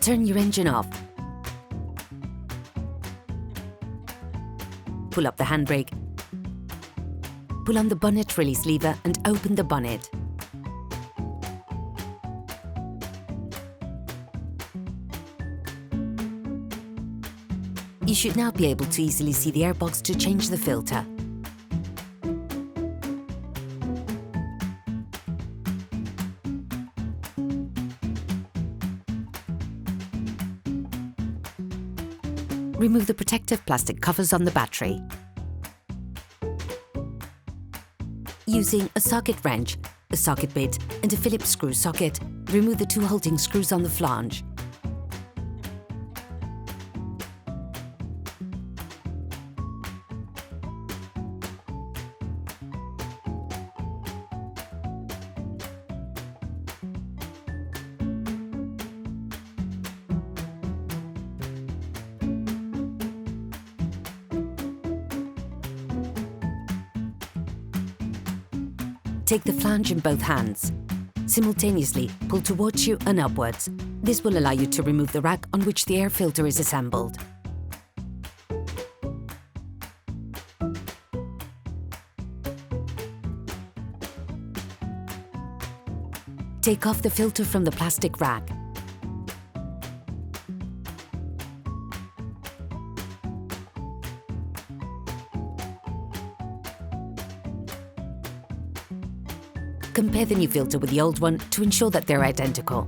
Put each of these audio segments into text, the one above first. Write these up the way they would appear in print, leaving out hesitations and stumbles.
Turn your engine off. Pull up the handbrake. Pull on the bonnet release lever and open the bonnet. You should now be able to easily see the airbox to change the filter. Remove the protective plastic covers on the battery. Using a socket wrench, a socket bit and a Phillips screw socket, remove the 2 holding screws on the flange. Take the flange in both hands. Simultaneously, pull towards you and upwards. This will allow you to remove the rack on which the air filter is assembled. Take off the filter from the plastic rack. Compare the new filter with the old one to ensure that they're identical.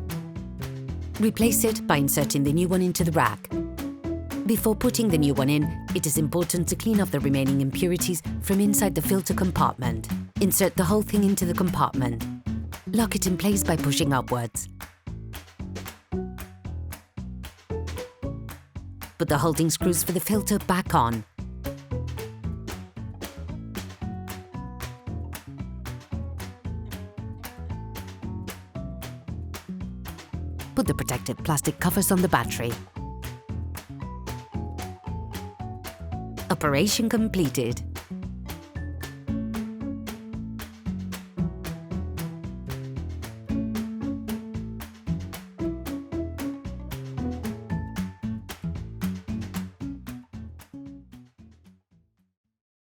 Replace it by inserting the new one into the rack. Before putting the new one in, it is important to clean off the remaining impurities from inside the filter compartment. Insert the whole thing into the compartment. Lock it in place by pushing upwards. Put the holding screws for the filter back on. Put the protective plastic covers on the battery. Operation completed.